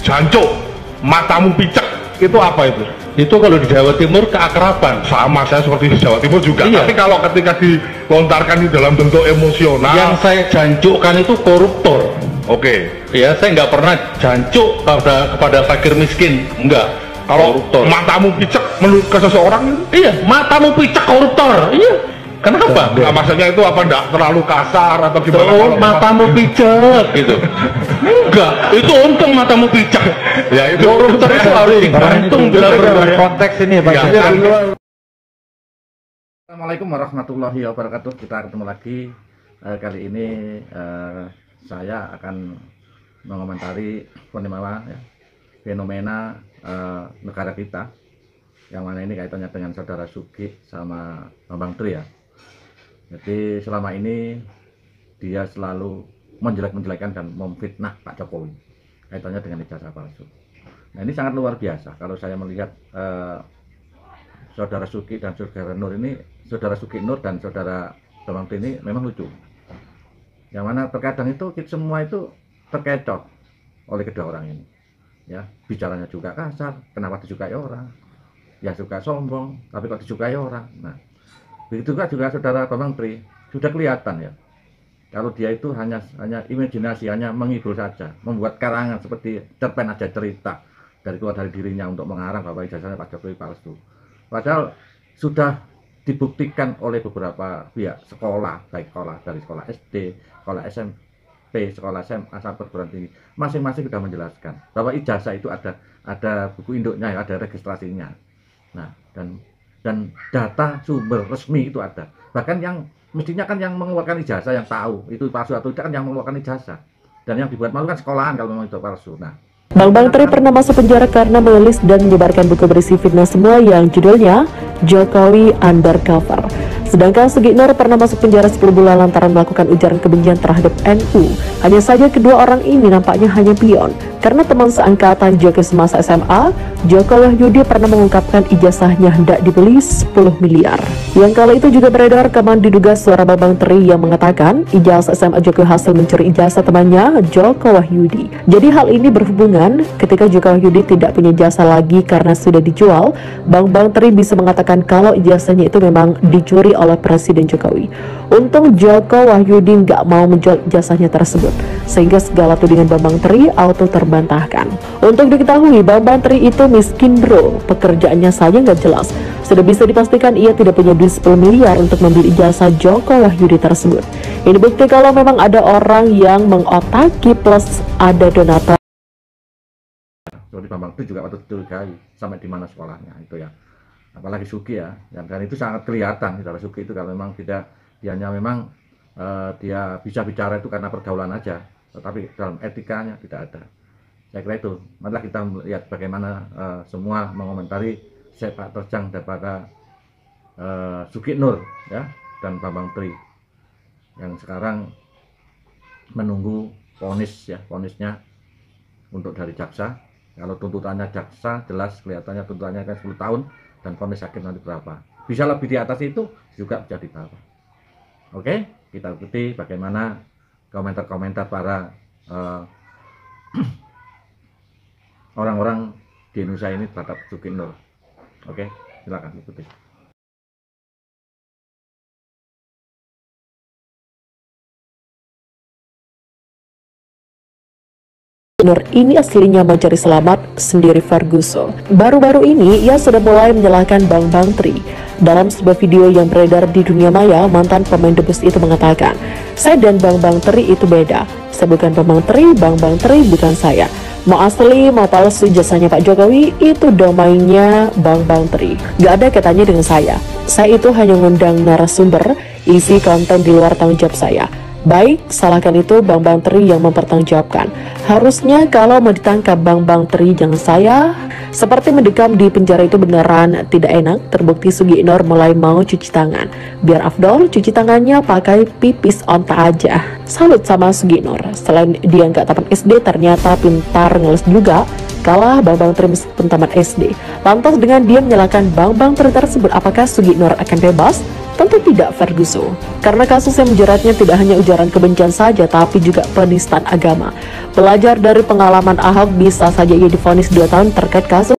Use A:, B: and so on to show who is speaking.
A: Jancuk, matamu picek, itu apa itu?
B: Itu kalau di Jawa Timur keakraban.
A: Sama, saya seperti di Jawa Timur juga.
B: Iya.
A: Tapi kalau ketika dilontarkan di dalam bentuk emosional,
B: Yang saya jancukkan itu koruptor.
A: oke.
B: Ya, saya nggak pernah jancuk kepada fakir miskin, enggak.
A: Kalau
B: Koruptor.
A: matamu picek menurut ke seseorang itu,
B: Iya, matamu picek koruptor. Iya. Kenapa?
A: nah, maksudnya itu apa, enggak terlalu kasar atau gimana?
B: Oh,
A: Kalau
B: matamu picek gitu. Enggak, itu untung matamu picek.
A: ya itu
B: Koruptor itu harus digantung bila
C: konteks ini Pak.
A: Ya,
C: Jadi,
A: kan.
C: Assalamualaikum warahmatullahi wabarakatuh. Kita ketemu lagi. Kali ini saya akan mengomentari fenomena negara kita, yang mana ini kaitannya dengan saudara Sugi sama Bambang Tri ya. Jadi selama ini dia selalu menjelek-menjelekan dan memfitnah Pak Jokowi kaitannya dengan ijazah palsu. Nah, ini sangat luar biasa kalau saya melihat saudara Sugi dan saudara Nur ini, saudara Sugi Nur dan saudara Bambang Tri ini memang lucu. Yang mana terkadang itu semua itu terkecoh oleh kedua orang ini. Ya, bicaranya juga kasar, kenapa disukai orang? Ya suka sombong, tapi kok disukai orang. Nah, begitu juga saudara Bambang Tri, sudah kelihatan ya. Kalau dia itu hanya imajinasi, hanya menghibur saja, membuat karangan seperti cerpen aja cerita keluar dari dirinya untuk mengarang bahwa ijazahnya Pak Jokowi palsu. Padahal sudah dibuktikan oleh beberapa pihak sekolah, baik dari sekolah SD, sekolah SMP, sekolah SMA sampai perguruan tinggi, masing-masing sudah menjelaskan bahwa ijazah itu ada buku induknya, ada registrasinya. Nah, dan data sumber resmi itu ada. Bahkan yang mestinya kan yang mengeluarkan ijazah yang tahu itu palsu atau tidak kan yang mengeluarkan ijazah. Dan yang dibuat malu kan sekolahan kalau memang itu palsu. Nah,
D: Bambang Tri pernah masuk penjara karena menulis dan menyebarkan buku berisi fitnah semua yang judulnya Jokowi Undercover. Sedangkan Sugi Nur pernah masuk penjara 10 bulan lantaran melakukan ujaran kebencian terhadap NU. Hanya saja kedua orang ini nampaknya hanya pion, karena teman seangkatan Jokowi semasa SMA, Joko Wahyudi pernah mengungkapkan ijazahnya hendak dibeli 10 miliar. Yang kala itu juga beredar rekaman diduga suara Bambang Tri yang mengatakan ijazah SMA Jokowi hasil mencuri ijazah temannya Joko Wahyudi. Jadi hal ini berhubungan ketika Joko Wahyudi tidak punya ijazah lagi karena sudah dijual, Bambang Tri bisa mengatakan kalau ijazahnya itu memang dicuri oleh Presiden Jokowi. Untung Joko Wahyudi nggak mau menjual ijazahnya tersebut, sehingga segala tudingan Bambang Tri auto terbantahkan. Untuk diketahui, Bambang Tri itu miskin bro, pekerjaannya saja nggak jelas. Sudah bisa dipastikan ia tidak punya duit 10 miliar untuk membeli ijazah Joko Wahyudi tersebut. Ini bukti kalau memang ada orang yang mengotaki plus ada donatur.
C: seperti Bambang Tri juga patut dicurigai sampai di mana sekolahnya itu ya. Apalagi Sugi ya, dan itu sangat kelihatan saudara Sugi itu kalau memang tidak, dianya memang dia bisa bicara itu karena pergaulan aja, tetapi dalam etikanya tidak ada. Saya kira itu. Marilah kita melihat bagaimana semua mengomentari sepak terjang daripada Sugi Nur ya dan Bambang Tri yang sekarang menunggu vonisnya untuk dari jaksa. Kalau tuntutannya jaksa jelas kelihatannya tuntutannya kan 10 tahun dan vonis hakim nanti berapa. Bisa lebih di atas itu juga bisa di bawah. Oke, kita ikuti bagaimana komentar-komentar para orang-orang di Indonesia ini terhadap Sugi Nur. Oke, silakan ikuti.
D: Nur ini aslinya mau cari selamat sendiri Ferguson. Baru-baru ini ia sudah mulai menyalahkan Bambang Tri. Dalam sebuah video yang beredar di dunia maya, mantan pemain debus itu mengatakan, "Saya dan Bambang Tri itu beda. Saya bukan Bambang Tri bukan saya. Mau asli, mau palsu jasanya Pak Jokowi, itu domainnya Bambang Tri. Gak ada kaitannya dengan saya. Saya itu hanya ngundang narasumber, isi konten di luar tanggung jawab saya. Baik, salahkan itu Bambang Tri yang mempertanggungjawabkan. Harusnya kalau mau ditangkap Bambang Tri jangan saya. Seperti mendekam di penjara itu beneran tidak enak. Terbukti Sugi Nur mulai mau cuci tangan. Biar afdol cuci tangannya pakai pipis onta aja. Salut sama Sugi Nur. Selain dia nggak tamat SD, ternyata pintar ngeles juga. Kalah Bambang Tri meskipun tamat SD. Lantas dengan dia menyalahkan Bambang Tri tersebut, apakah Sugi Nur akan bebas? Tentu tidak, Ferguson. Karena kasus yang menjeratnya tidak hanya ujaran kebencian saja, tapi juga penistaan agama. Belajar dari pengalaman Ahok, bisa saja ia divonis 2 tahun terkait kasus